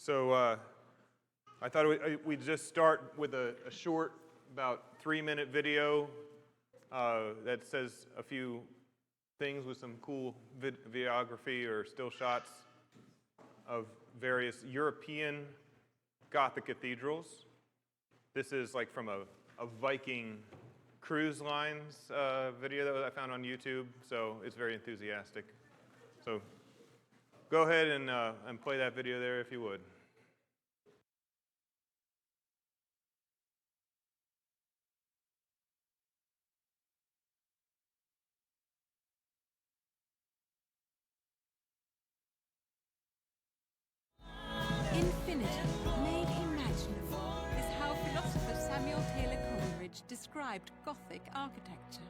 So I thought we'd just start with a short, about 3-minute video that says a few things with some cool videography or still shots of various European Gothic cathedrals. This is like from a Viking cruise lines video that I found on YouTube, so it's very enthusiastic. So go ahead and play that video there if you would. Infinity, made imaginable, is how philosopher Samuel Taylor Coleridge described Gothic architecture.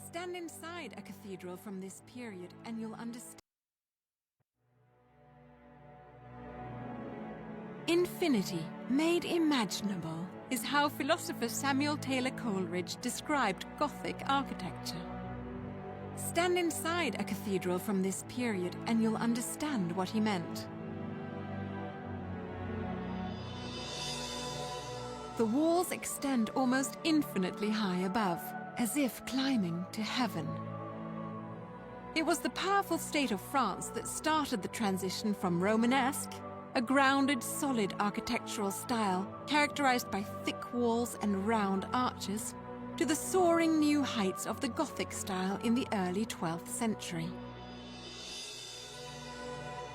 Stand inside a cathedral from this period and you'll understand. Infinity, made imaginable, is how philosopher Samuel Taylor Coleridge described Gothic architecture. Stand inside a cathedral from this period and you'll understand what he meant. The walls extend almost infinitely high above, as if climbing to heaven. It was the powerful state of France that started the transition from Romanesque, a grounded, solid architectural style characterized by thick walls and round arches, to the soaring new heights of the Gothic style in the early 12th century.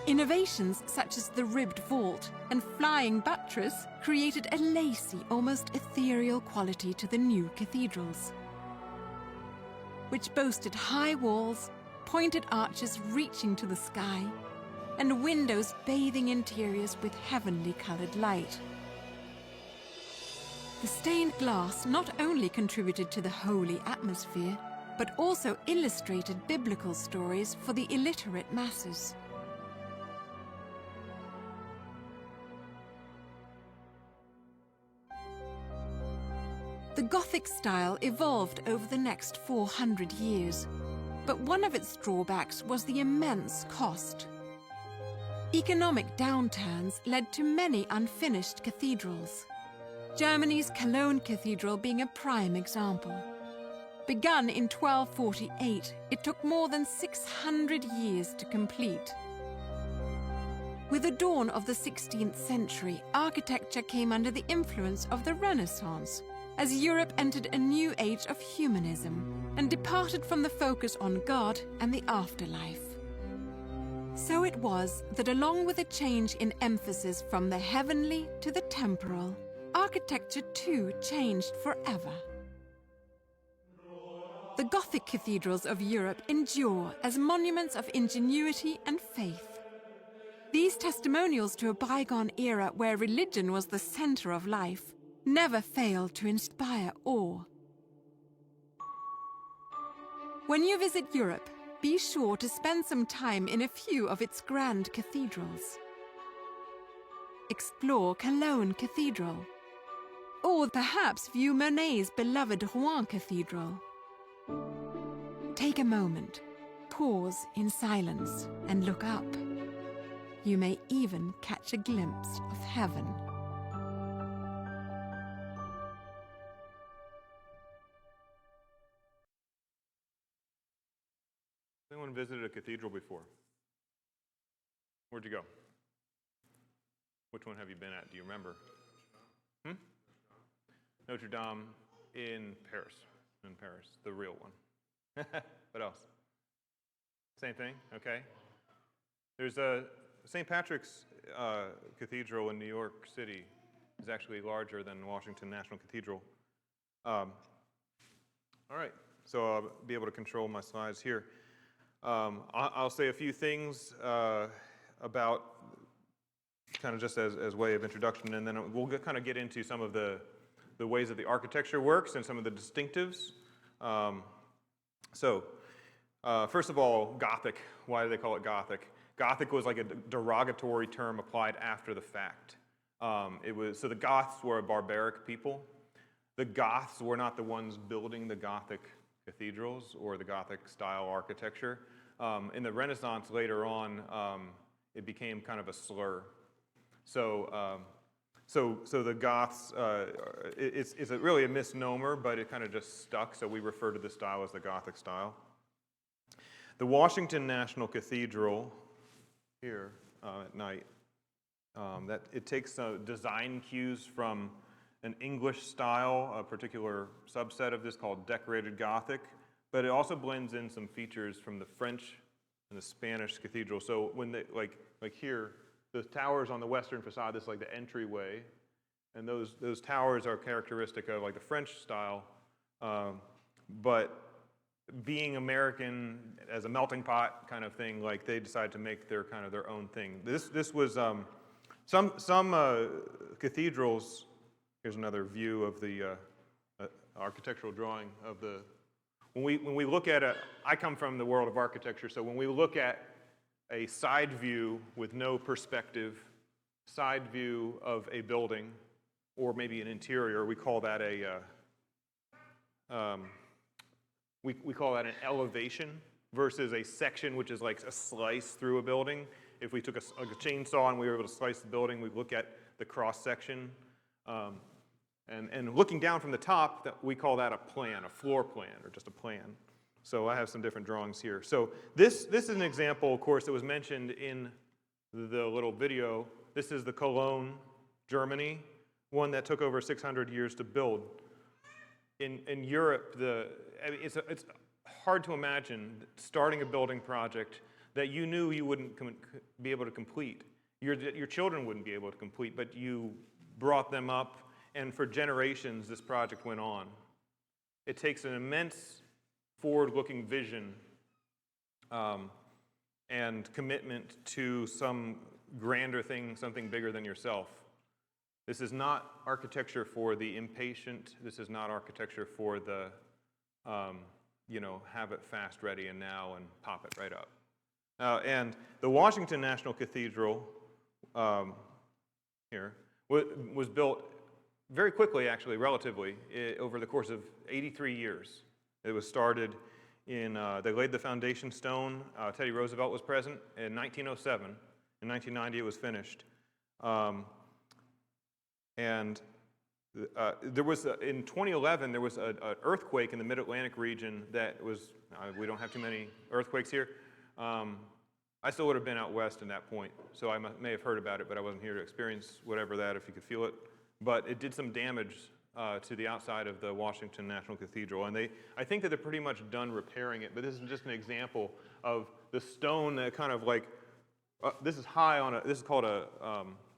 Innovations such as the ribbed vault and flying buttress created a lacy, almost ethereal quality to the new cathedrals, which boasted high walls, pointed arches reaching to the sky, and windows bathing interiors with heavenly colored light. The stained glass not only contributed to the holy atmosphere, but also illustrated biblical stories for the illiterate masses. The Gothic style evolved over the next 400 years, but one of its drawbacks was the immense cost. Economic downturns led to many unfinished cathedrals, Germany's Cologne Cathedral being a prime example. Begun in 1248, it took more than 600 years to complete. With the dawn of the 16th century, architecture came under the influence of the Renaissance, as Europe entered a new age of humanism and departed from the focus on God and the afterlife. So it was that along with a change in emphasis from the heavenly to the temporal, architecture too changed forever. The Gothic cathedrals of Europe endure as monuments of ingenuity and faith. These testimonials to a bygone era where religion was the center of life never failed to inspire awe. When you visit Europe, be sure to spend some time in a few of its grand cathedrals. Explore Cologne Cathedral, or perhaps view Monet's beloved Rouen Cathedral. Take a moment, pause in silence, and look up. You may even catch a glimpse of heaven. Anyone visited a cathedral before? Where'd you go? Which one have you been at? Do you remember? Notre Dame in Paris. In Paris, the real one. What else? Same thing? Okay. There's a St. Patrick's Cathedral in New York City is actually larger than Washington National Cathedral. All right, so I'll be able to control my slides here. I'll say a few things about kind of just as way of introduction, and then we'll kind of get into some of the ways that the architecture works and some of the distinctives. First of all, Gothic. Why do they call it Gothic? Gothic was like a derogatory term applied after the fact. So the Goths were a barbaric people. The Goths were not the ones building the Gothic cathedrals or the Gothic style architecture. In the Renaissance later on, it became kind of a slur So the Goths, it's really a misnomer, but it kind of just stuck, so we refer to this style as the Gothic style. The Washington National Cathedral here at night, that it takes design cues from an English style, a particular subset of this called decorated Gothic, but it also blends in some features from the French and the Spanish cathedral. So when they, like here, the towers on the western facade, this is like the entryway, and those towers are characteristic of like the French style, but being American as a melting pot kind of thing, like they decided to make their kind of their own thing. This was some cathedrals. Here's another view of the architectural drawing of the. When we look at I come from the world of architecture, so when we look at a side view with no perspective, side view of a building, or maybe an interior, we call that we call that an elevation versus a section, which is like a slice through a building. If we took a chainsaw and we were able to slice the building, we'd look at the cross section. And looking down from the top, we call that a plan, a floor plan, or just a plan. So I have some different drawings here. So this is an example, of course, that was mentioned in the little video. This is the Cologne, Germany, one that took over 600 years to build. In Europe, it's hard to imagine starting a building project that you knew you wouldn't be able to complete. Your children wouldn't be able to complete, but you brought them up, and for generations this project went on. It takes an immense forward-looking vision and commitment to some grander thing, something bigger than yourself. This is not architecture for the impatient. This is not architecture for the, have it fast, ready, and now, and pop it right up. And the Washington National Cathedral here was built very quickly, actually, relatively, over the course of 83 years. It was started they laid the foundation stone. Teddy Roosevelt was present in 1907. In 1990, it was finished. And there was, in 2011, there was an earthquake in the Mid-Atlantic region that was, we don't have too many earthquakes here. I still would have been out west at that point, so I may have heard about it, but I wasn't here to experience whatever that, if you could feel it. But it did some damage to the outside of the Washington National Cathedral, and I think that they're pretty much done repairing it, but this is just an example of the stone that kind of like, this is high on this is called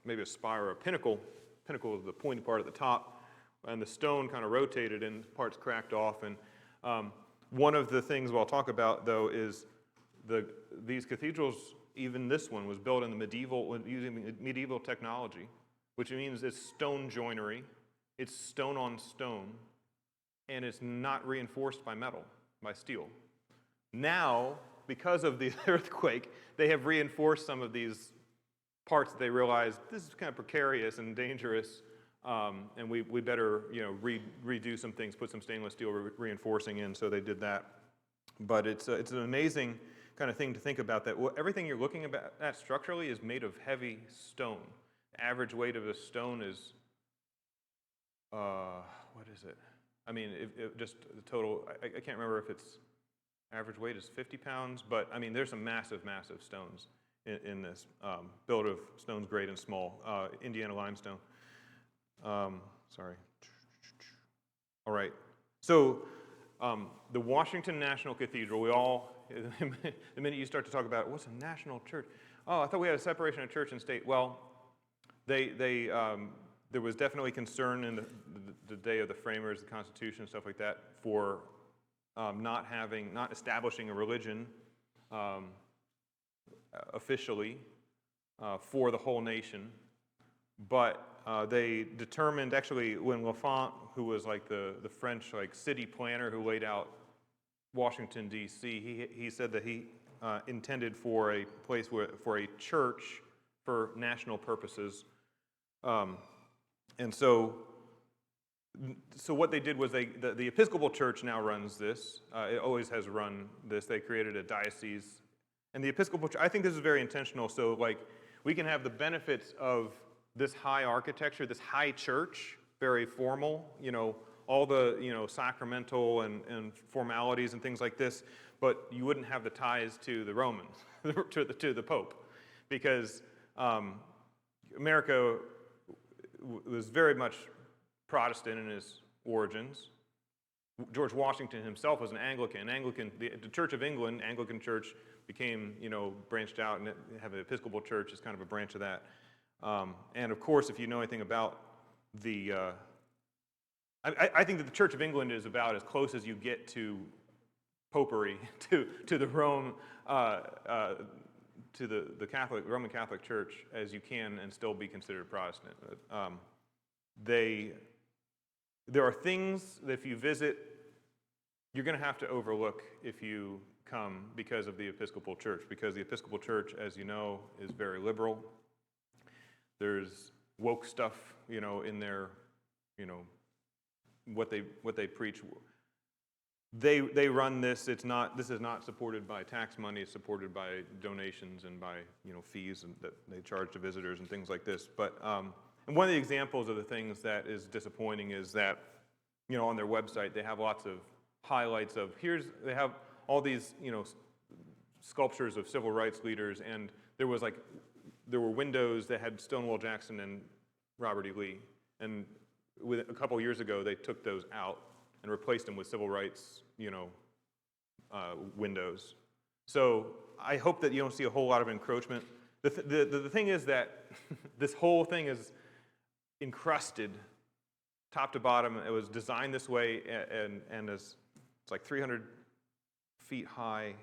maybe a spire or a pinnacle. Pinnacle is the pointy part at the top, and the stone kind of rotated and parts cracked off. And one of the things we'll talk about, though, is these cathedrals, even this one, was built in the using medieval technology, which means it's stone joinery, it's stone on stone, and it's not reinforced by metal, by steel. Now, because of the earthquake, they have reinforced some of these parts that they realized this is kind of precarious and dangerous, and we better redo some things, put some stainless steel reinforcing in. So they did that. But it's an amazing kind of thing to think about, that everything you're looking at structurally is made of heavy stone. The average weight of a stone is what is it? I mean, just the total. I can't remember if it's average weight is 50 pounds, but I mean, there's some massive, massive stones in this, built of stones great and small, Indiana limestone. Sorry. All right. So the Washington National Cathedral, the minute you start to talk about what's a national church, oh, I thought we had a separation of church and state. Well, there was definitely concern in the day of the framers, the Constitution, stuff like that, for not establishing a religion officially for the whole nation. But they determined, actually, when L'Enfant, who was like the French city planner who laid out Washington, D.C., he said that he intended for a place for a church for national purposes. And so what they did was the Episcopal Church now runs this. It always has run this. They created a diocese. And the Episcopal Church, I think this is very intentional. So we can have the benefits of this high architecture, this high church, very formal, all the, sacramental and formalities and things like this, but you wouldn't have the ties to the Romans, to the Pope, because America was very much Protestant in its origins. George Washington himself was an Anglican. The Church of England, Anglican Church, became, branched out, and have an Episcopal Church as kind of a branch of that. And of course, if you know anything about the, I think that the Church of England is about as close as you get to popery, to the Rome, to the Roman Catholic Church as you can, and still be considered Protestant. There are things that if you visit, you're going to have to overlook if you come because of the Episcopal Church, because the Episcopal Church, as you know, is very liberal. There's woke stuff, in their, what they preach. They run this. This is not supported by tax money. It's supported by donations and by fees that they charge to visitors and things like this. But and one of the examples of the things that is disappointing is that on their website they have lots of highlights of they have all these sculptures of civil rights leaders, and there were windows that had Stonewall Jackson and Robert E. Lee, and a couple years ago they took those out and replaced them with civil rights windows. So I hope that you don't see a whole lot of encroachment. The thing is that this whole thing is encrusted top to bottom. It was designed this way, and it's like 300 feet high.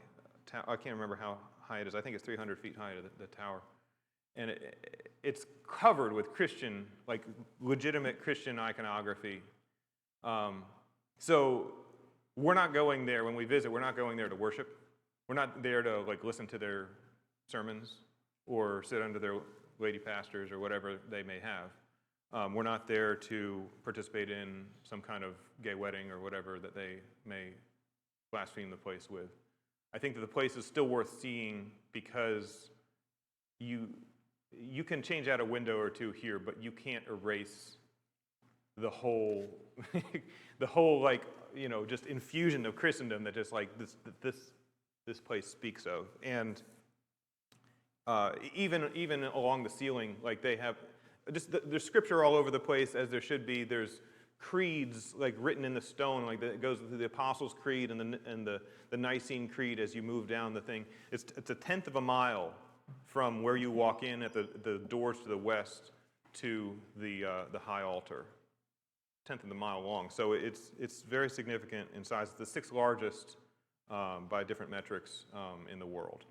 I can't remember how high it is. I think it's 300 feet high, the tower. And it's covered with Christian, like legitimate Christian iconography. So we're not going there when we visit. We're not going there to worship. We're not there to listen to their sermons or sit under their lady pastors or whatever they may have. We're not there to participate in some kind of gay wedding or whatever that they may blaspheme the place with. I think that the place is still worth seeing because you can change out a window or two here, but you can't erase the whole just infusion of Christendom that just this place speaks of. And even along the ceiling, they have there's scripture all over the place, as there should be. There's creeds written in the stone, that goes through the Apostles' Creed and the Nicene Creed as you move down the thing. It's a tenth of a mile from where you walk in at the doors to the west to the high altar. Tenth of the mile long. So it's very significant in size. It's the sixth largest by different metrics in the world.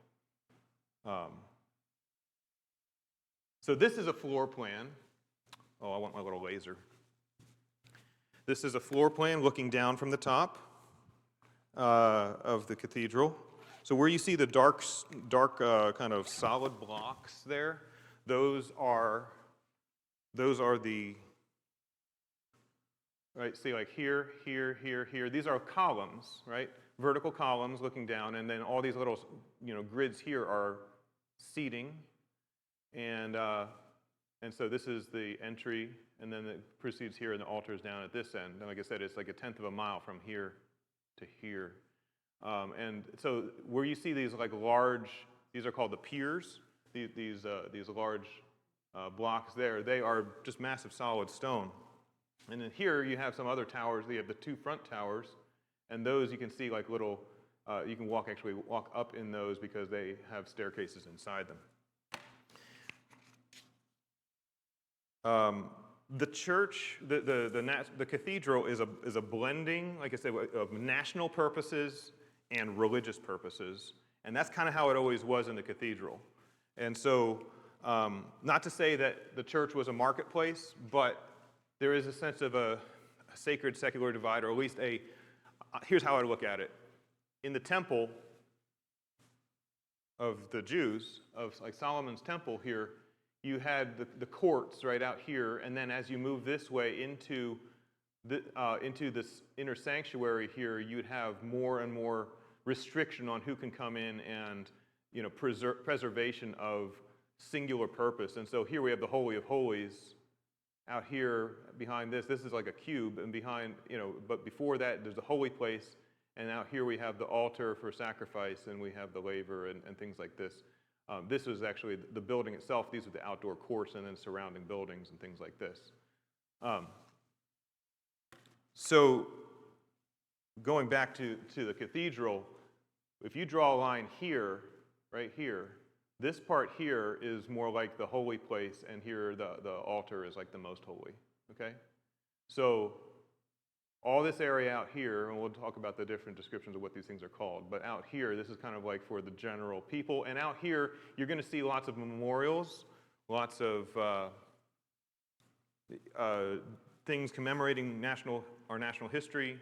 So this is a floor plan. Oh, I want my little laser. This is a floor plan looking down from the top of the cathedral. So where you see the dark kind of solid blocks there, those are the, right, see here, here. These are columns, right? Vertical columns looking down, and then all these little, grids here are seating. And so this is the entry, and then it proceeds here, and the altar is down at this end. And like I said, it's like a tenth of a mile from here to here. And so where you see these large, these are called the piers, these large blocks there, they are just massive solid stone. And then here you have some other towers. You have the two front towers, and those you can see little, you can walk up in those because they have staircases inside them. The church, the cathedral is a blending, like I said, of national purposes and religious purposes, and that's kind of how it always was in the cathedral. And so, not to say that the church was a marketplace, but there is a sense of a sacred secular divide, or at least here's how I look at it. In the temple of the Jews, of Solomon's temple here, you had the courts right out here, and then as you move this way into this inner sanctuary here, you'd have more and more restriction on who can come in, and preservation of singular purpose. And so here we have the Holy of Holies. Out here behind this is like a cube, and behind, but before that there's the holy place, and out here we have the altar for sacrifice, and we have the laver and things like this. This was actually the building itself. These are the outdoor courts and then surrounding buildings and things like this. So going back to the cathedral, if you draw a line here, right here, this part here is more like the holy place, and here the altar is like the most holy, okay? So all this area out here, and we'll talk about the different descriptions of what these things are called, but out here, this is kind of like for the general people. And out here, you're going to see lots of memorials, lots of things commemorating our national history,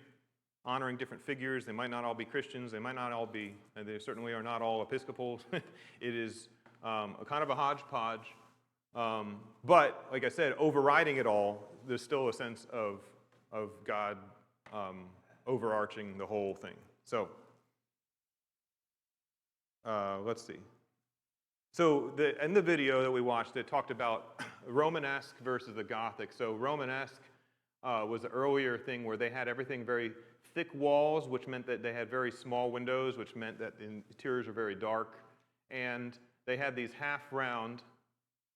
honoring different figures. They might not all be Christians. They might not all be, and they certainly are not all Episcopals. It is a kind of a hodgepodge. But, like I said, overriding it all, there's still a sense of God overarching the whole thing. So, let's see. So in the video that we watched, it talked about Romanesque versus the Gothic. So Romanesque was the earlier thing where they had everything very thick walls, which meant that they had very small windows, which meant that the interiors were very dark. And they had these half-round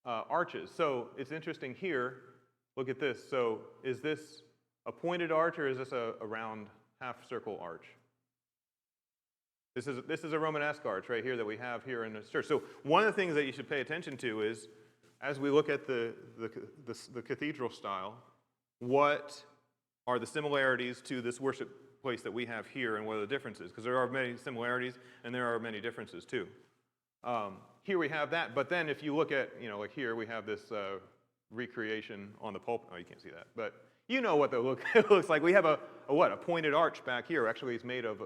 arches. So it's interesting here, look at this. So is this a pointed arch, or is this a round half-circle arch? This is a Romanesque arch right here that we have here in this church. So one of the things that you should pay attention to is, as we look at the cathedral style, what are the similarities to this worship place that we have here, and what are the differences? Because there are many similarities, and there are many differences too. Here we have that, but then if you look at, like here we have this recreation on the pulpit. Oh, you can't see that, but you know what it looks like. We have a pointed arch back here. Actually, it's made of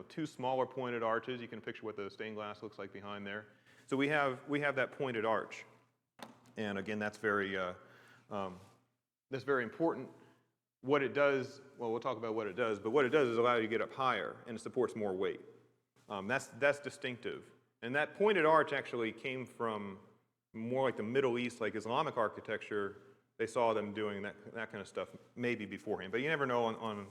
two smaller pointed arches. You can picture what the stained glass looks like behind there. So we have that pointed arch, and again, that's very important. What it does, well, we'll talk about what it does, but what it does is allow you to get up higher, and it supports more weight. That's distinctive. And that pointed arch actually came from more like the Middle East, like Islamic architecture. They saw them doing that kind of stuff maybe beforehand. But you never know on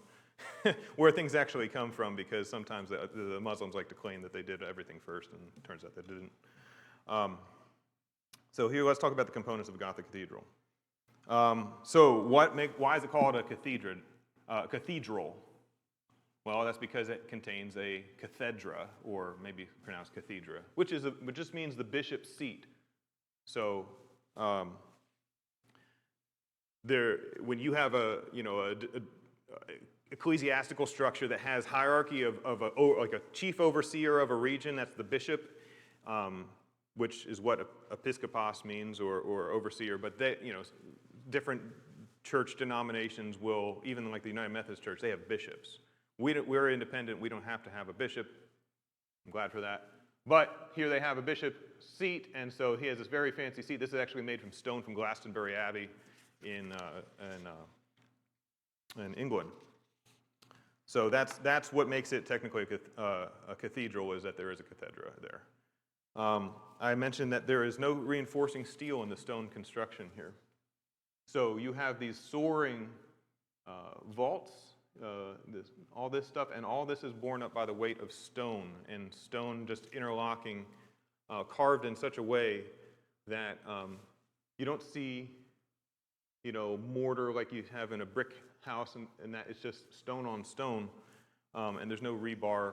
where things actually come from, because sometimes the Muslims like to claim that they did everything first, and it turns out they didn't. So here, let's talk about the components of a Gothic cathedral. So why is it called a cathedral? Well, that's because it contains a cathedra, or maybe pronounced cathedra, which just means the bishop's seat. So when you have a ecclesiastical structure that has hierarchy of like a chief overseer of a region, that's the bishop, which is what episkopos means, or overseer. But different church denominations will, even like the United Methodist Church, they have bishops. We're independent. We don't have to have a bishop. I'm glad for that. But here they have a bishop seat, and so he has this very fancy seat. This is actually made from stone from Glastonbury Abbey in England. So that's what makes it technically a cathedral, is that there is a cathedra there. I mentioned that there is no reinforcing steel in the stone construction here. So you have these soaring vaults, all this stuff, and all this is borne up by the weight of stone, and stone just interlocking, carved in such a way that you don't see, mortar like you have in a brick house, and that it's just stone on stone, and there's no rebar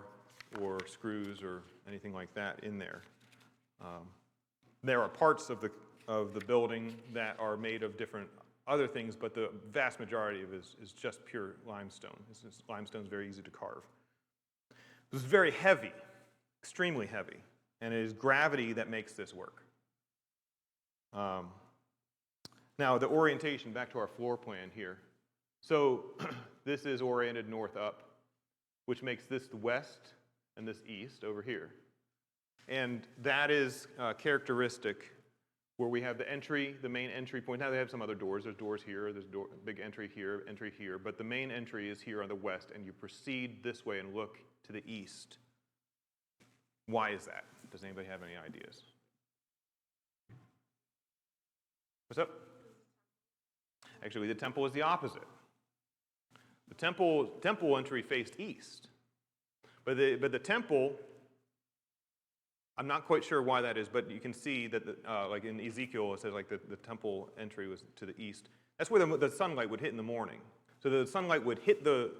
or screws or anything like that in there. There are parts of the building that are made of different other things, but the vast majority of it is just pure limestone. Limestone is very easy to carve. It's very heavy, extremely heavy, and it is gravity that makes this work. Now, the orientation, back to our floor plan here. So this is oriented north up, which makes this the west and this east over here. And that is characteristic, where we have the entry, the main entry point. Now they have some other doors. There's doors here, there's big entry here, but the main entry is here on the west, and you proceed this way and look to the east. Why is that? Does anybody have any ideas? What's up? Actually, the temple is the opposite. The temple entry faced east. But the temple, I'm not quite sure why that is, but you can see that, like in Ezekiel, it says like the temple entry was to the east. That's where the sunlight would hit in the morning. So the sunlight would hit the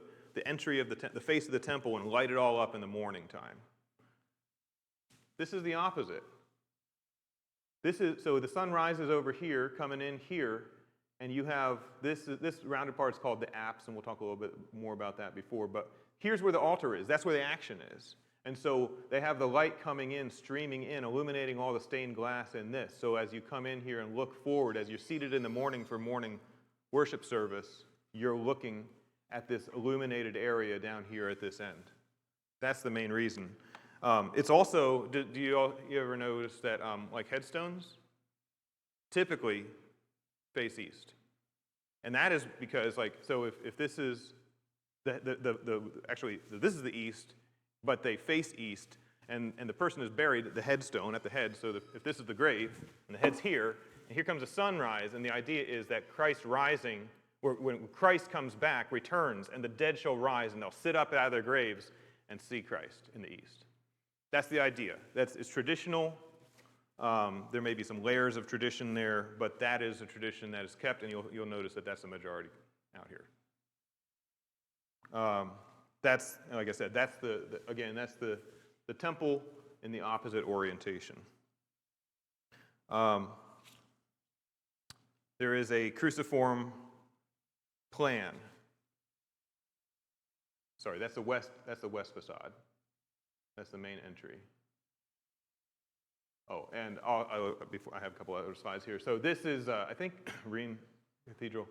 entry of the face of the temple and light it all up in the morning time. This is the opposite. So the sun rises over here, coming in here, and you have this rounded part is called the apse, and we'll talk a little bit more about that before, but here's where the altar is. That's where the action is. And so they have the light coming in, streaming in, illuminating all the stained glass in this. So as you come in here and look forward, as you're seated in the morning for morning worship service, you're looking at this illuminated area down here at this end. That's the main reason. It's also, do you ever notice that like headstones typically face east? And that is because, like, so if this is actually this is the east, but they face east, and the person is buried at the headstone at the head. So if this is the grave and the head's here, and here comes the sunrise, and the idea is that Christ rising, or when Christ comes back, returns, and the dead shall rise, and they'll sit up out of their graves and see Christ in the east. That's the idea. It's traditional. There may be some layers of tradition there, but that is a tradition that is kept, and you'll notice that that's the majority out here. That's, like I said, that's the temple in the opposite orientation. There is a cruciform plan. Sorry, that's the west facade. That's the main entry. Oh, and before I have a couple other slides here. So this is, I think, Rennes Cathedral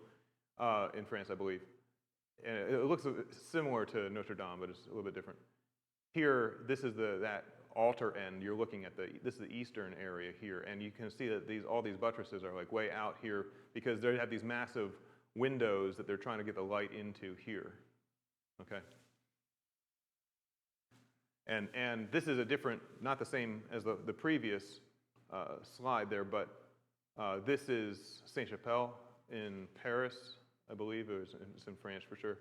in France, I believe. And it looks similar to Notre Dame, but it's a little bit different. Here, this is that altar end. You're looking at this is the eastern area here, and you can see that all these buttresses are like way out here because they have these massive windows that they're trying to get the light into here. Okay. And this is a different, not the same as the previous slide there, but this is Saint-Chapelle in Paris, I believe. It's in France for sure.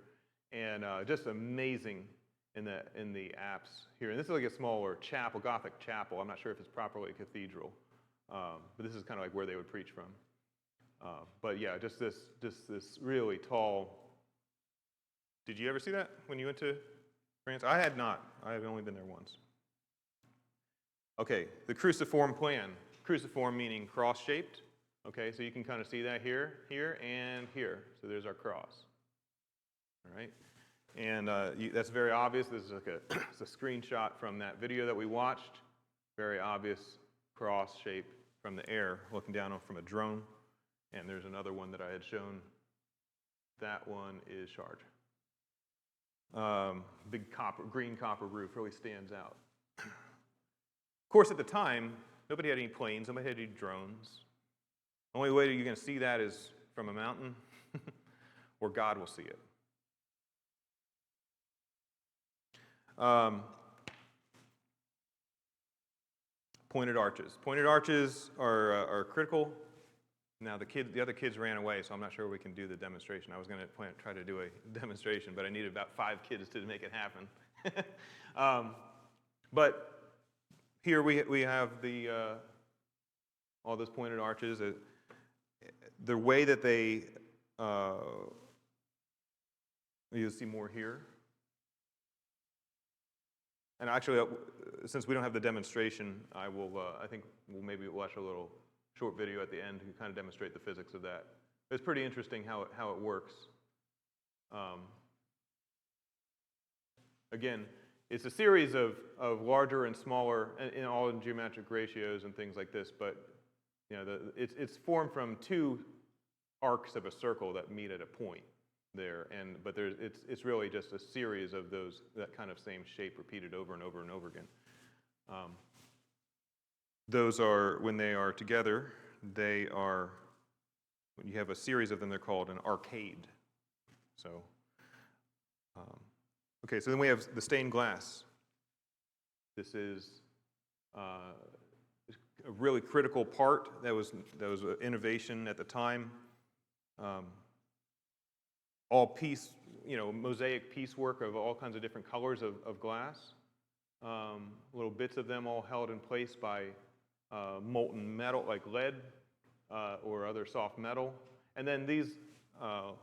And just amazing in the apse here. And this is like a smaller chapel, Gothic chapel. I'm not sure if it's properly a cathedral, but this is kind of like where they would preach from. But yeah, just this really tall. Did you ever see that when you went to France? I had not. I have only been there once. Okay, the cruciform plan. Cruciform meaning cross-shaped. Okay, so you can kind of see that here, and here. So there's our cross. All right, and that's very obvious. This is like it's a screenshot from that video that we watched. Very obvious cross shape from the air, looking down from a drone. And there's another one that I had shown. That one is Charge. Big green copper roof really stands out. Of course, at the time, nobody had any planes, nobody had any drones. The only way you're going to see that is from a mountain, or God will see it. Pointed arches. Pointed arches are critical. Now the other kids ran away, so I'm not sure we can do the demonstration. I was going to try to do a demonstration, but I needed about 5 kids to make it happen. But here we have all those pointed arches. The way that they, you'll see more here. And actually, since we don't have the demonstration, I think we'll maybe watch a little short video at the end to kind of demonstrate the physics of that. It's pretty interesting how it works. Again, it's a series of larger and smaller, all in geometric ratios and things like this. But you know, it's formed from 2 arcs of a circle that meet at a point there. But it's really just a series of that kind of same shape repeated over and over and over again. Those are, when they are together, when you have a series of them, they're called an arcade. So, okay, so then we have the stained glass. This is a really critical part. That was an innovation at the time. All piece, mosaic piecework of all kinds of different colors of glass. Little bits of them all held in place by molten metal, like lead or other soft metal. And then these, but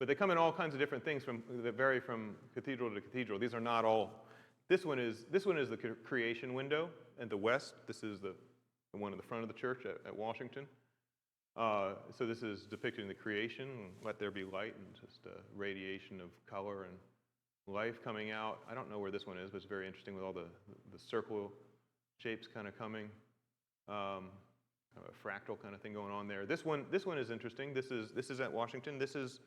they come in all kinds of different things that vary from cathedral to cathedral. These are not all. This one is the creation window at the west. This is the one in the front of the church at Washington. So this is depicting the creation, let there be light, and just a radiation of color and life coming out. I don't know where this one is, but it's very interesting with all the circle shapes kind of coming. Kind of a fractal kind of thing going on there. This one is interesting. This is at Washington. This is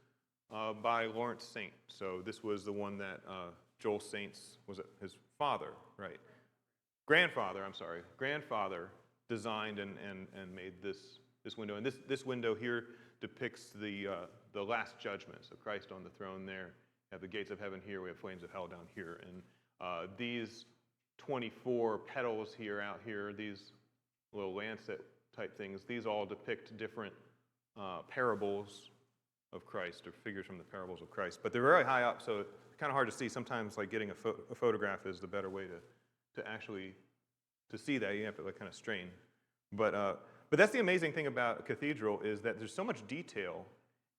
by Lawrence Saint. So this was the one that Joel Saint's, was it his father, right? Grandfather designed and made this window. And this window here depicts the last judgment. So Christ on the throne there. We have the gates of heaven here. We have flames of hell down here. And these 24 petals out here, these little lancet type things, these all depict different parables of Christ, or figures from the parables of Christ. But they're very high up, so it's kind of hard to see. Sometimes like getting a photograph is the better way to actually see that. You have to like kind of strain. But that's the amazing thing about a cathedral, is that there's so much detail,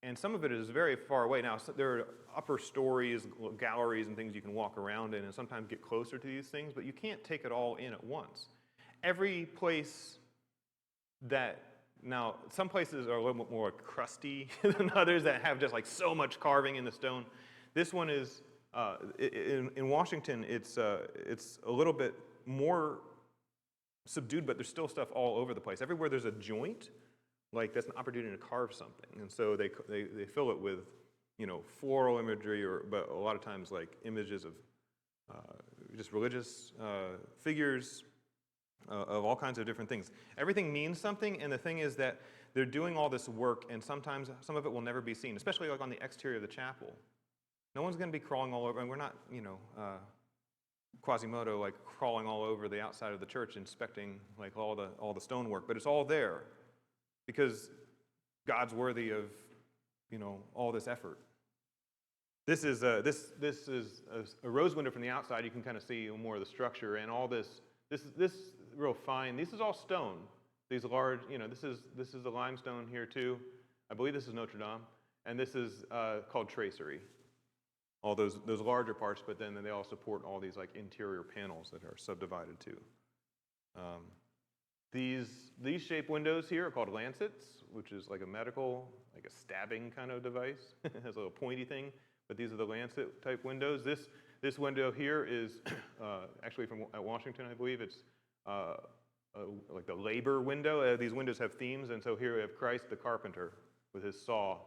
and some of it is very far away. Now, there are upper stories, galleries, and things you can walk around in and sometimes get closer to these things, but you can't take it all in at once. Every place now, some places are a little bit more crusty than others that have just like so much carving in the stone. This one is, in Washington, it's a little bit more subdued, but there's still stuff all over the place. Everywhere there's a joint, like that's an opportunity to carve something. And so they fill it with, floral imagery, but a lot of times like images of just religious figures, of all kinds of different things. Everything means something, and the thing is that they're doing all this work, and sometimes some of it will never be seen, especially like on the exterior of the chapel. No one's going to be crawling all over, and we're not, Quasimodo like crawling all over the outside of the church, inspecting like all the stonework, but it's all there because God's worthy of, all this effort. This is a rose window from the outside. You can kind of see more of the structure and all this. This real fine. This is all stone. These large, this is the limestone here too. I believe this is Notre Dame, and this is called tracery. All those larger parts, but then they all support all these like interior panels that are subdivided too. These shaped windows here are called lancets, which is like a stabbing kind of device. It has a little pointy thing, but these are the lancet type windows. This window here is actually at Washington, I believe. It's like the labor window. These windows have themes, and so here we have Christ the carpenter with his saw,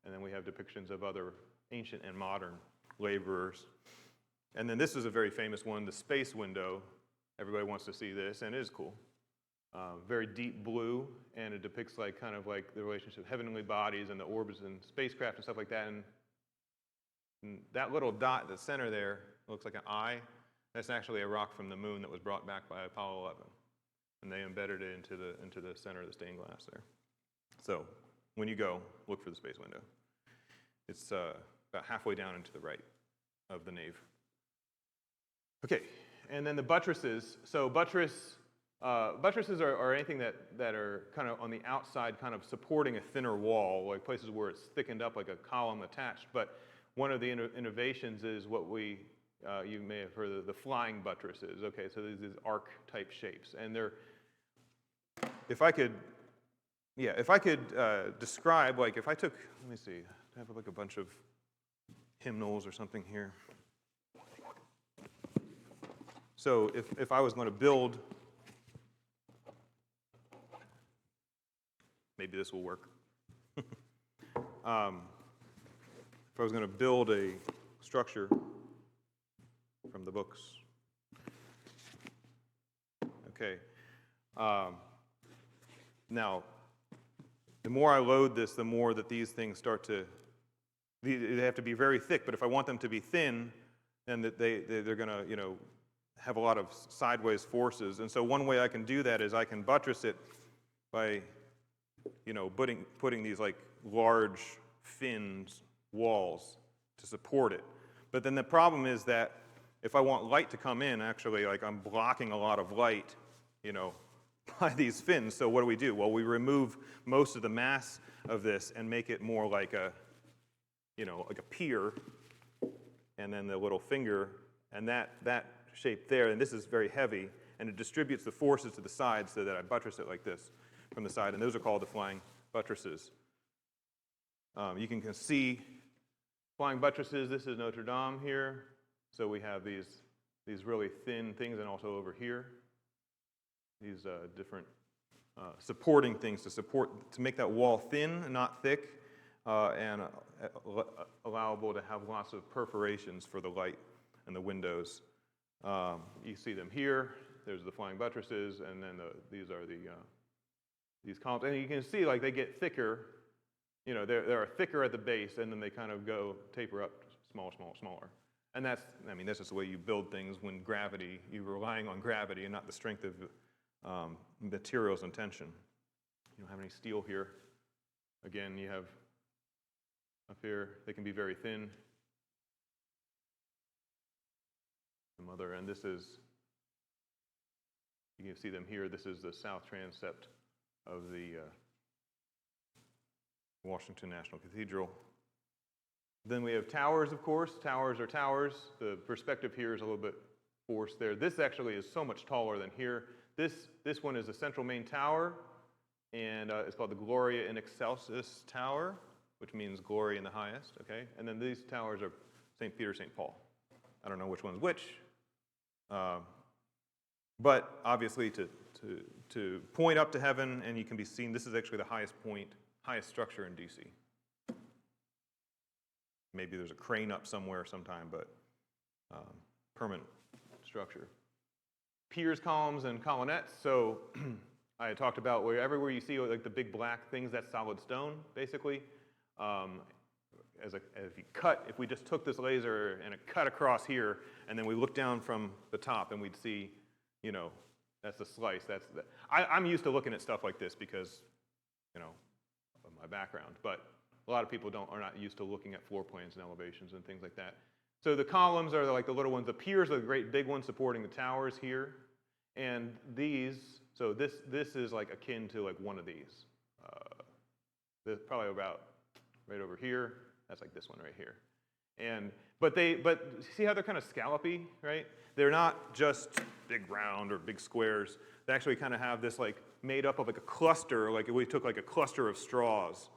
and then we have depictions of other ancient and modern laborers. And then this is a very famous one, the space window. Everybody wants to see this, and it is cool. Very deep blue, and it depicts like kind of like the relationship of heavenly bodies and the orbs and spacecraft and stuff like that. And that little dot at the center there looks like an eye. That's actually a rock from the moon that was brought back by Apollo 11. And they embedded it into the center of the stained glass there. So when you go, look for the space window. It's about halfway down and to the right of the nave. Okay, and then the buttresses. So buttresses are anything that are kind of on the outside, kind of supporting a thinner wall, like places where it's thickened up like a column attached. But one of the innovations is what you may have heard of the flying buttresses. Okay, so these arc-type shapes, and they're. If I could describe, like if I took, let me see, I have like a bunch of hymnals or something here. So if I was going to build, maybe this will work. If I was going to build a structure from the books. Okay. Now, the more I load this, the more that these things start to, they have to be very thick, but if I want them to be thin, then they're going to, have a lot of sideways forces. And so one way I can do that is I can buttress it by, putting these like large fins, walls to support it. But then the problem is that if I want light to come in, actually, like I'm blocking a lot of light, by these fins. So what do? Well, we remove most of the mass of this and make it more like a pier, and then the little finger, and that shape there, and this is very heavy, and it distributes the forces to the side so that I buttress it like this from the side, and those are called the flying buttresses. You can see flying buttresses. This is Notre Dame here. So we have these really thin things, and also over here, these different supporting things to make that wall thin and not thick, and allowable to have lots of perforations for the light and the windows. You see them here. There's the flying buttresses, and then these are these columns. And you can see like they get thicker. They're thicker at the base, and then they kind of taper up smaller. And that's just the way you build things when you're relying on gravity and not the strength of materials and tension. You don't have any steel here. Again, you have up here, they can be very thin. And this is, you can see them here. This is the south transept of the Washington National Cathedral. Then we have towers, of course. Towers are towers. The perspective here is a little bit forced there. This actually is so much taller than here. This one is the central main tower, and it's called the Gloria in Excelsis Tower, which means glory in the highest, okay? And then these towers are St. Peter, St. Paul. I don't know which one's which, but obviously to point up to heaven, and you can be seen, this is actually the highest structure in DC. Maybe there's a crane up somewhere sometime, but permanent structure. Piers, columns, and colonnettes. So I had talked about everywhere you see like the big black things, that's solid stone, basically. If we just took this laser and it cut across here, and then we look down from the top, and we'd see, that's the slice. I'm used to looking at stuff like this because, of my background. But a lot of people are not used to looking at floor plans and elevations and things like that. So the columns are like the little ones. The piers are the great big ones supporting the towers here. And these, so this is like akin to like one of these. There's probably about right over here. That's like this one right here. But see how they're kind of scallopy, right? They're not just big round or big squares. They actually kind of have this like made up of like a cluster, like if we took like a cluster of straws.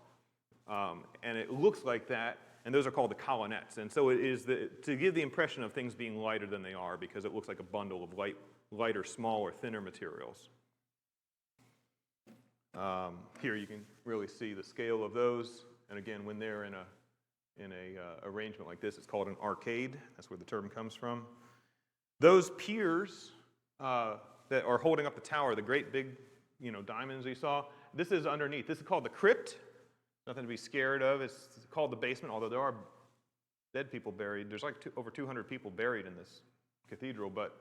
And it looks like that, and those are called the colonnettes. And so it is to give the impression of things being lighter than they are, because it looks like a bundle of lighter, smaller, thinner materials. Here you can really see the scale of those. And again, when they're in a arrangement like this, it's called an arcade. That's where the term comes from. Those piers that are holding up the tower, the great big diamonds you saw, this is underneath. This is called the crypt. Nothing to be scared of. It's called the basement, although there are dead people buried. There's like over 200 people buried in this cathedral, but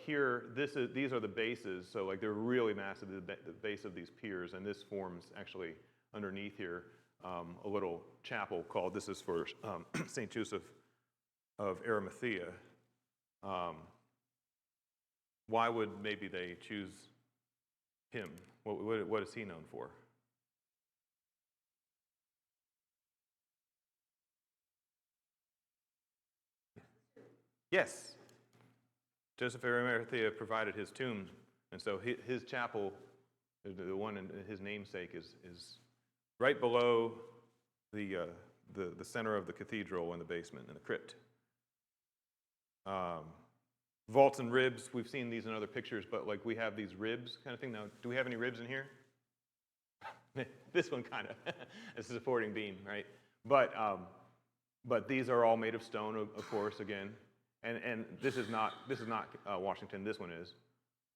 here, these are the bases, so like they're really massive, the base of these piers, and this forms actually underneath here a little chapel called, this is for St. Joseph of Arimathea. Why would maybe they choose him? What is he known for? Yes. Joseph of Arimathea provided his tomb, and so his chapel, the one in his namesake, is right below the center of the cathedral in the basement, in the crypt. Vaults and ribs, we've seen these in other pictures, but like we have these ribs kind of thing. Now, do we have any ribs in here? This one kind of is a supporting beam, right? But these are all made of stone, of course, again. And this is not Washington. This one is,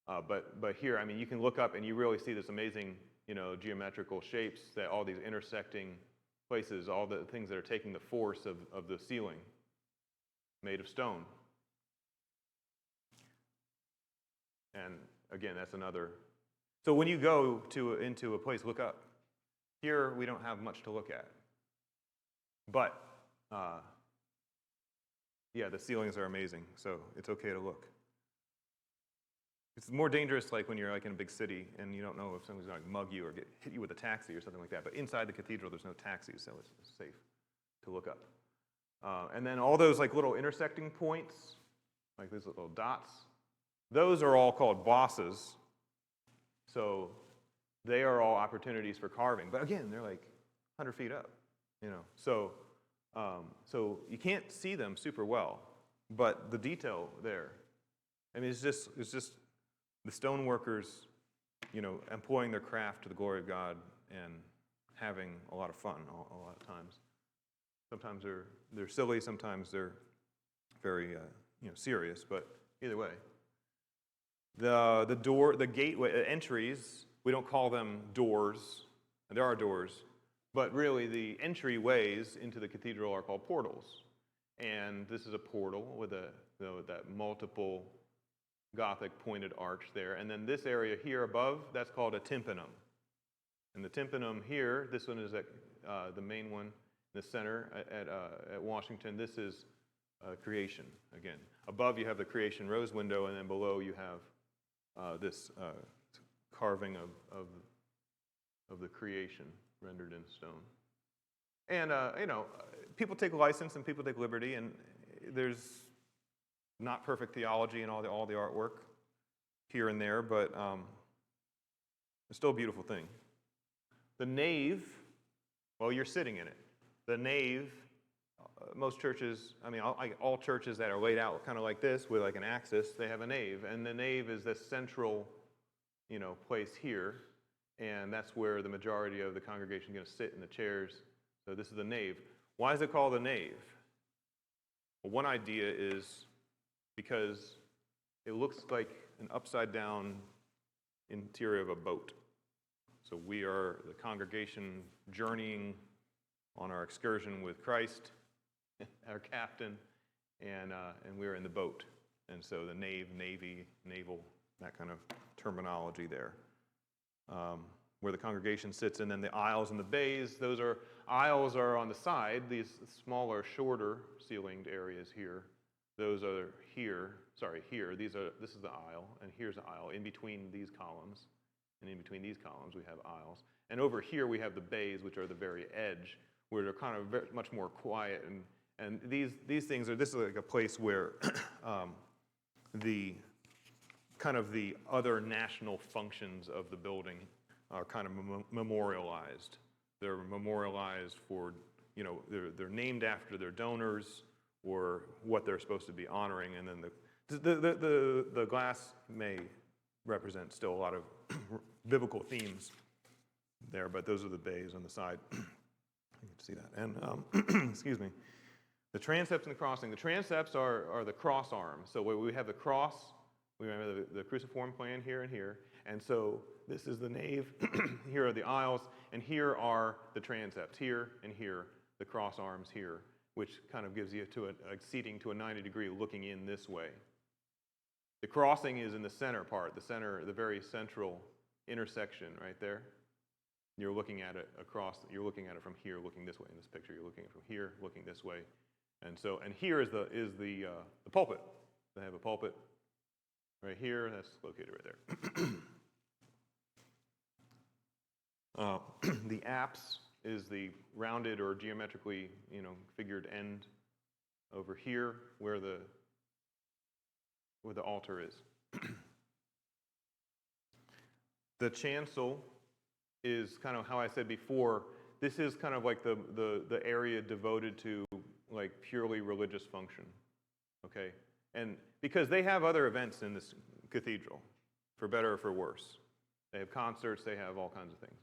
but here, I mean, you can look up and you really see this amazing, geometrical shapes, that all these intersecting places, all the things that are taking the force of the ceiling, made of stone. And again, that's another. So when you go into a place, look up. Here, we don't have much to look at. But, yeah, the ceilings are amazing, so it's okay to look. It's more dangerous like when you're like in a big city and you don't know if someone's going to mug you or hit you with a taxi or something like that. But inside the cathedral, there's no taxis, so it's safe to look up. And then all those like little intersecting points, like these little dots, those are all called bosses. So they are all opportunities for carving. But again, they're like 100 feet up, you know. So you can't see them super well, but the detail there, I mean, it's just the stone workers, you know, employing their craft to the glory of God and having a lot of fun a lot of times. Sometimes they're silly, sometimes they're very serious, but either way. The door, the gateway, entries, we don't call them doors, and there are doors, but really the entryways into the cathedral are called portals. And this is a portal with that multiple Gothic pointed arch there. And then this area here above, that's called a tympanum. And the tympanum here, this one is at the main one in the center at Washington. This is creation, again. Above you have the creation rose window, and then below you have this carving of the creation rendered in stone. And, people take license and people take liberty, and there's not perfect theology in all the artwork here and there, but it's still a beautiful thing. The nave, well, you're sitting in it. The nave, most churches, I mean, all churches that are laid out kind of like this with like an axis, they have a nave. And the nave is this central, place here. And that's where the majority of the congregation is going to sit in the chairs. So this is the nave. Why is it called the nave? Well, one idea is because it looks like an upside-down interior of a boat. So we are the congregation journeying on our excursion with Christ, our captain, and we're in the boat. And so the navy, naval, that kind of terminology there. Where the congregation sits, and then the aisles and the bays, aisles are on the side, these smaller, shorter ceilinged areas here. Those are here, this is the aisle, and here's the aisle. In between these columns, and in between these columns we have aisles. And over here we have the bays, which are the very edge, where they're kind of much more quiet. And these things this is like a place where the other national functions of the building are kind of memorialized. They're memorialized for, they're named after their donors or what they're supposed to be honoring, and then the glass may represent still a lot of biblical themes there, but those are the bays on the side. You can see that. And excuse me. The transepts and the crossing. The transepts are the cross arms. So where we have the cross, we have the cruciform plan here and here. And so this is the nave. Here are the aisles, and here are the transepts. Here and here, the cross arms here, which kind of gives you a seating to a 90-degree looking in this way. The crossing is in the center part, the very central intersection right there. You're looking at it you're looking at it from here, looking this way in this picture. You're looking at it from here, looking this way. And here is the pulpit. They have a pulpit right here. That's located right there. The apse is the rounded or geometrically, figured end over here where the altar is. The chancel is kind of how I said before. This is kind of like the area devoted to like purely religious function, okay? And because they have other events in this cathedral, for better or for worse. They have concerts, they have all kinds of things.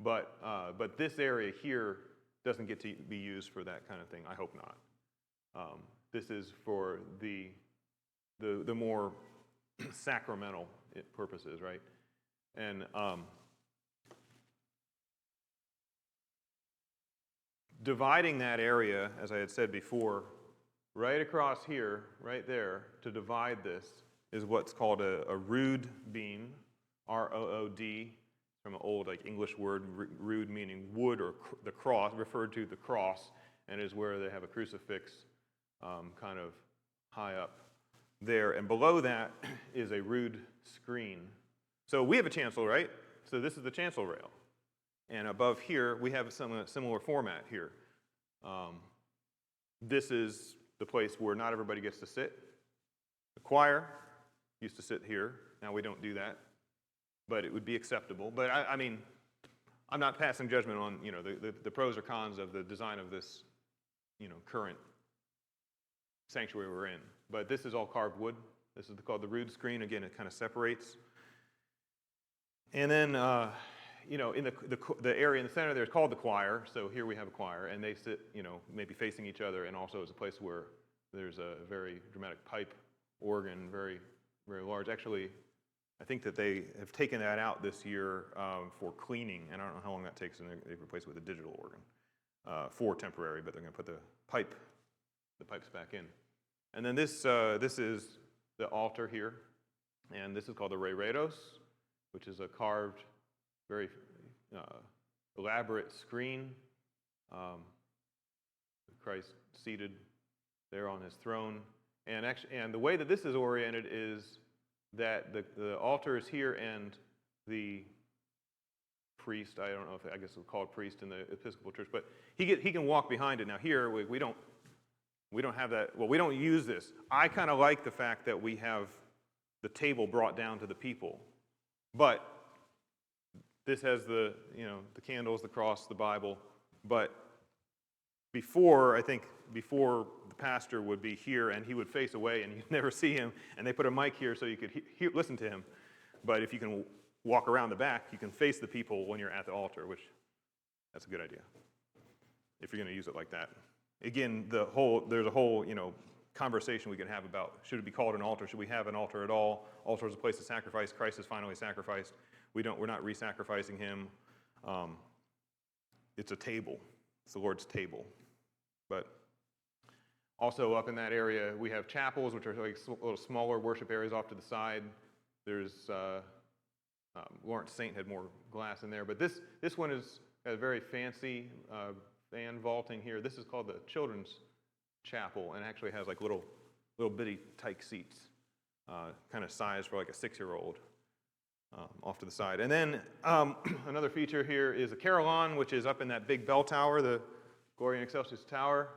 But this area here doesn't get to be used for that kind of thing. I hope not. This is for the more sacramental purposes, right? And dividing that area, as I had said before, right across here, right there, to divide this, is what's called a rood beam, R-O-O-D, from an old like English word, rood meaning wood, or the cross, referred to the cross, and is where they have a crucifix kind of high up there. And below that is a rood screen. So we have a chancel, right? So this is the chancel rail. And above here, we have a similar format here. This is the place where not everybody gets to sit. The choir used to sit here. Now we don't do that, but it would be acceptable. But I mean, I'm not passing judgment on, you know, the pros or cons of the design of this, you know, current sanctuary we're in. But this is all carved wood. This is called the rood screen. Again, it kind of separates. And then, you know, in the area in the center there is called the choir. So here we have a choir, and they sit, you know, maybe facing each other, and also is a place where there's a very dramatic pipe organ, very, very large. Actually, I think that they have taken that out this year for cleaning, and I don't know how long that takes, and they've replaced it with a digital organ for temporary, but they're going to put the pipes back in. And then this is the altar here, and this is called the reredos, which is a carved, very elaborate screen. Christ seated there on his throne, and the way that this is oriented is that the altar is here, and the priest, I don't know if I guess we'll call it priest in the Episcopal Church, but he can walk behind it. Now here we don't have that. Well, we don't use this. I kind of like the fact that we have the table brought down to the people, but this has the candles, the cross, the Bible. But before the pastor would be here, and he would face away, and you'd never see him, and they put a mic here so you could listen to him. But if you can walk around the back, you can face the people when you're at the altar, which that's a good idea if you're going to use it like that. Again, there's a whole conversation we can have about, should it be called an altar? Should we have an altar at all? Altar is a place to sacrifice. Christ is finally sacrificed. We're not re-sacrificing him. It's a table. It's the Lord's table. But also up in that area, we have chapels, which are like little smaller worship areas off to the side. There's Lawrence Saint had more glass in there, but this one is a very fancy fan vaulting here. This is called the Children's Chapel, and actually has like little bitty tyke seats, kind of sized for like a 6-year-old, off to the side. And then another feature here is a carillon, which is up in that big bell tower, the Gloria in Excelsis Tower.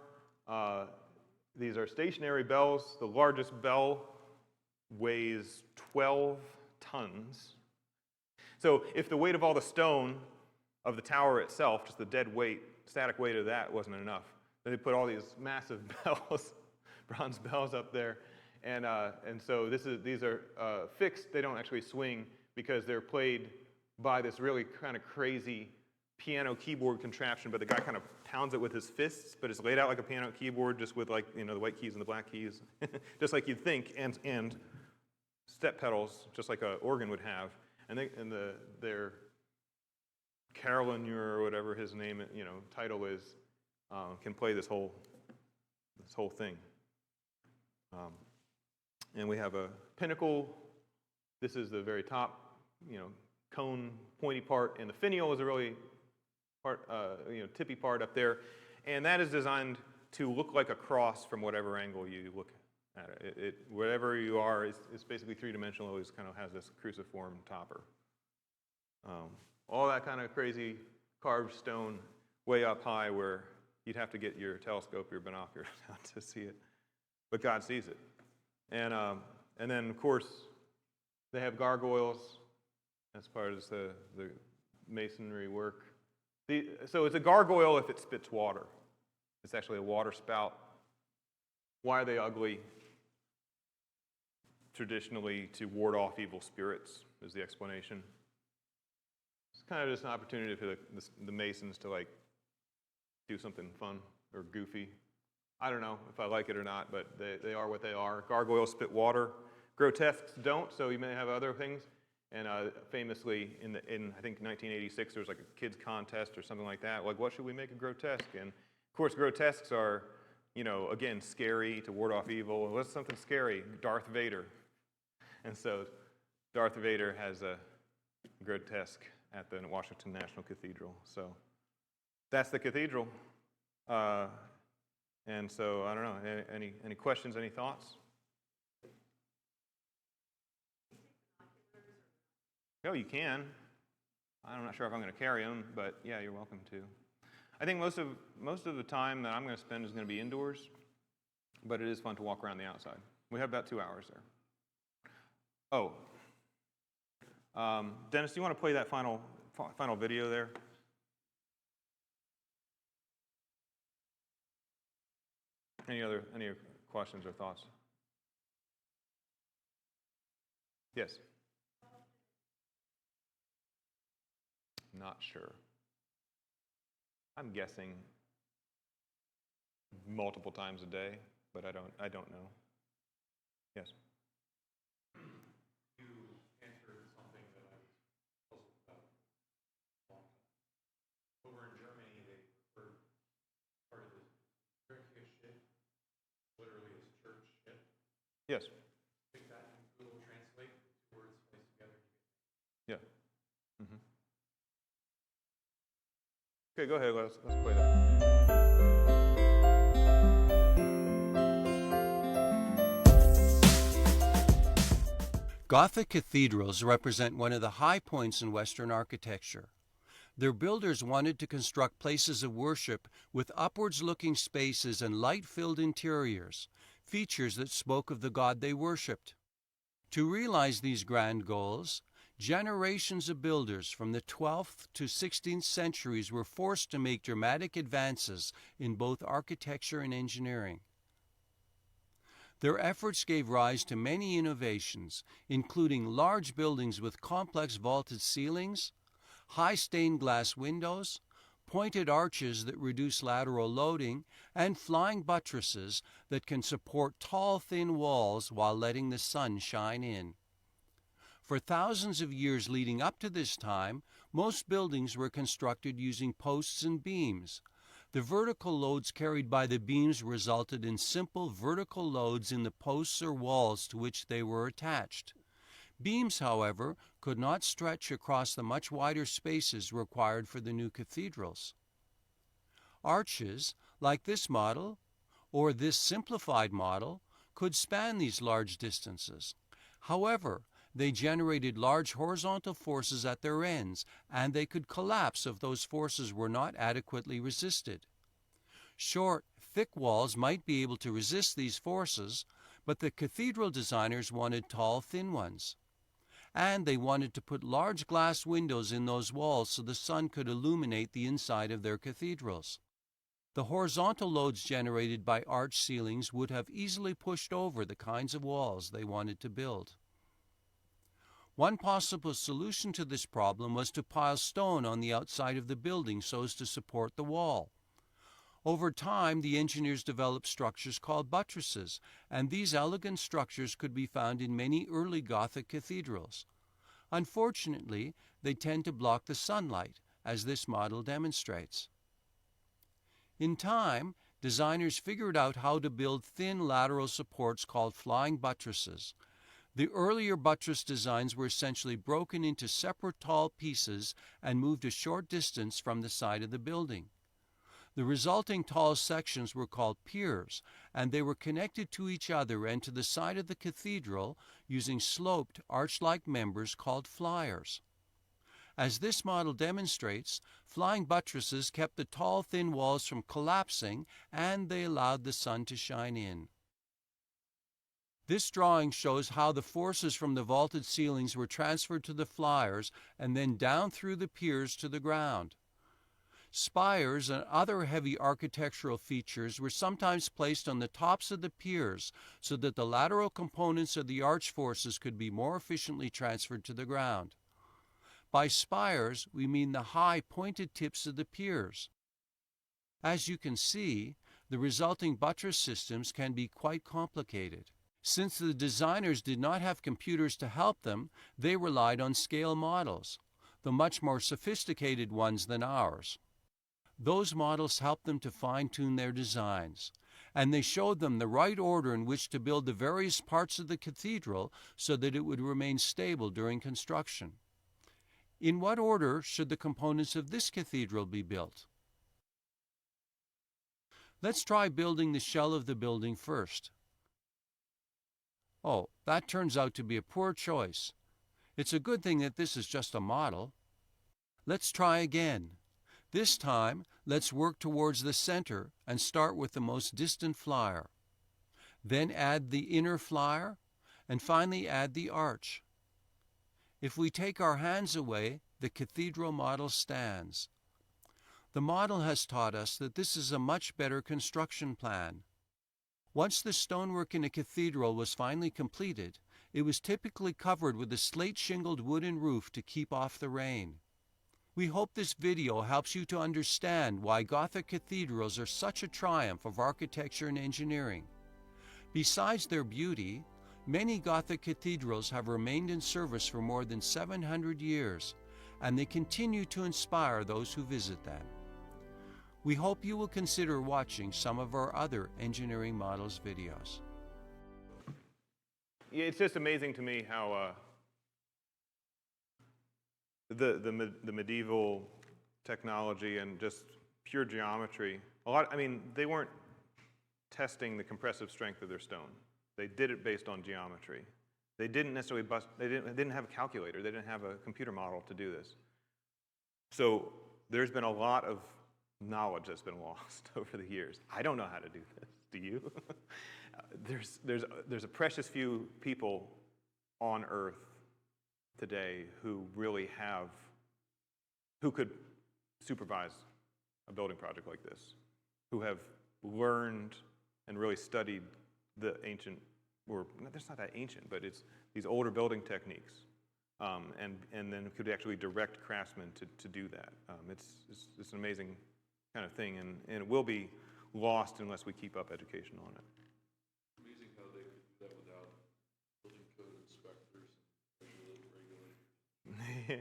These are stationary bells. The largest bell weighs 12 tons. So if the weight of all the stone of the tower itself, just the dead weight, static weight of that wasn't enough, then they put all these massive bells, bronze bells up there. And so these are fixed. They don't actually swing because they're played by this really kind of crazy piano keyboard contraption, but the guy kind of pounds it with his fists, but it's laid out like a piano keyboard, just with like, the white keys and the black keys, just like you'd think, and step pedals, just like an organ would have, and their carillonneur, or whatever his name, title is, can play this whole thing. And we have a pinnacle. This is the very top, cone, pointy part, and the finial is a really tippy part up there, and that is designed to look like a cross from whatever angle you look at it. Wherever you are, it's basically three-dimensional. It kind of has this cruciform topper. All that kind of crazy carved stone way up high where you'd have to get your telescope, your binoculars out to see it, but God sees it. And then of course they have gargoyles. That's part of the masonry work. So it's a gargoyle if it spits water. It's actually a water spout. Why are they ugly? Traditionally, to ward off evil spirits is the explanation. It's kind of just an opportunity for the Masons to do something fun or goofy. I don't know if I like it or not, but they are what they are. Gargoyles spit water. Grotesques don't, so you may have other things. And famously, in I think 1986, there was like a kids contest or something like that. Like, what should we make a grotesque? And of course, grotesques are, again, scary to ward off evil. What's something scary? Darth Vader. And so Darth Vader has a grotesque at the Washington National Cathedral. So that's the cathedral. And so, I don't know, any questions, any thoughts? Oh, you can. I'm not sure if I'm going to carry them, but yeah, you're welcome to. I think most of the time that I'm going to spend is going to be indoors, but it is fun to walk around the outside. We have about 2 hours there. Oh, Dennis, do you want to play that final video there? Any questions or thoughts? Yes. Not sure. I'm guessing multiple times a day, but I don't know. Yes. You answered something that I was supposed to about a long time. Over in Germany, they refer part of this Kirche shit, literally as church shit. Yes. I think that in Google Translate, two words placed together. Yeah. Mm-hmm. Okay, go ahead. Let's play that. Gothic cathedrals represent one of the high points in Western architecture. Their builders wanted to construct places of worship with upwards-looking spaces and light-filled interiors, features that spoke of the God they worshipped. To realize these grand goals, generations of builders from the 12th to 16th centuries were forced to make dramatic advances in both architecture and engineering. Their efforts gave rise to many innovations, including large buildings with complex vaulted ceilings, high stained glass windows, pointed arches that reduce lateral loading, and flying buttresses that can support tall, thin walls while letting the sun shine in. For thousands of years leading up to this time, most buildings were constructed using posts and beams. The vertical loads carried by the beams resulted in simple vertical loads in the posts or walls to which they were attached. Beams, however, could not stretch across the much wider spaces required for the new cathedrals. Arches, like this model, or this simplified model, could span these large distances. However, they generated large horizontal forces at their ends, and they could collapse if those forces were not adequately resisted. Short, thick walls might be able to resist these forces, but the cathedral designers wanted tall, thin ones. And they wanted to put large glass windows in those walls so the sun could illuminate the inside of their cathedrals. The horizontal loads generated by arch ceilings would have easily pushed over the kinds of walls they wanted to build. One possible solution to this problem was to pile stone on the outside of the building so as to support the wall. Over time, the engineers developed structures called buttresses, and these elegant structures could be found in many early Gothic cathedrals. Unfortunately, they tend to block the sunlight, as this model demonstrates. In time, designers figured out how to build thin lateral supports called flying buttresses. The earlier buttress designs were essentially broken into separate tall pieces and moved a short distance from the side of the building. The resulting tall sections were called piers, and they were connected to each other and to the side of the cathedral using sloped, arch-like members called flyers. As this model demonstrates, flying buttresses kept the tall, thin walls from collapsing, and they allowed the sun to shine in. This drawing shows how the forces from the vaulted ceilings were transferred to the flyers and then down through the piers to the ground. Spires and other heavy architectural features were sometimes placed on the tops of the piers so that the lateral components of the arch forces could be more efficiently transferred to the ground. By spires, we mean the high pointed tips of the piers. As you can see, the resulting buttress systems can be quite complicated. Since the designers did not have computers to help them, they relied on scale models, the much more sophisticated ones than ours. Those models helped them to fine-tune their designs, and they showed them the right order in which to build the various parts of the cathedral so that it would remain stable during construction. In what order should the components of this cathedral be built? Let's try building the shell of the building first. Oh, that turns out to be a poor choice. It's a good thing that this is just a model. Let's try again. This time, let's work towards the center and start with the most distant flyer. Then add the inner flyer, and finally add the arch. If we take our hands away, the cathedral model stands. The model has taught us that this is a much better construction plan. Once the stonework in a cathedral was finally completed, it was typically covered with a slate-shingled wooden roof to keep off the rain. We hope this video helps you to understand why Gothic cathedrals are such a triumph of architecture and engineering. Besides their beauty, many Gothic cathedrals have remained in service for more than 700 years, and they continue to inspire those who visit them. We hope you will consider watching some of our other engineering models videos. Yeah, it's just amazing to me how the medieval technology and just pure geometry, they weren't testing the compressive strength of their stone. They did it based on geometry. They didn't necessarily they didn't have a calculator. They didn't have a computer model to do this. So there's been a lot of knowledge that's been lost over the years. I don't know how to do this. Do you? There's a precious few people on Earth today who really who could supervise a building project like this, who have learned and really studied the ancient, or that's not that ancient, but it's these older building techniques, and then could actually direct craftsmen to do that. It's an amazing kind of thing, and it will be lost unless we keep up education on it. Amazing how they could do that without building code inspectors and regulators. Yeah.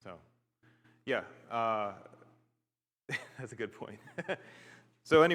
So, yeah, that's a good point. So anyway.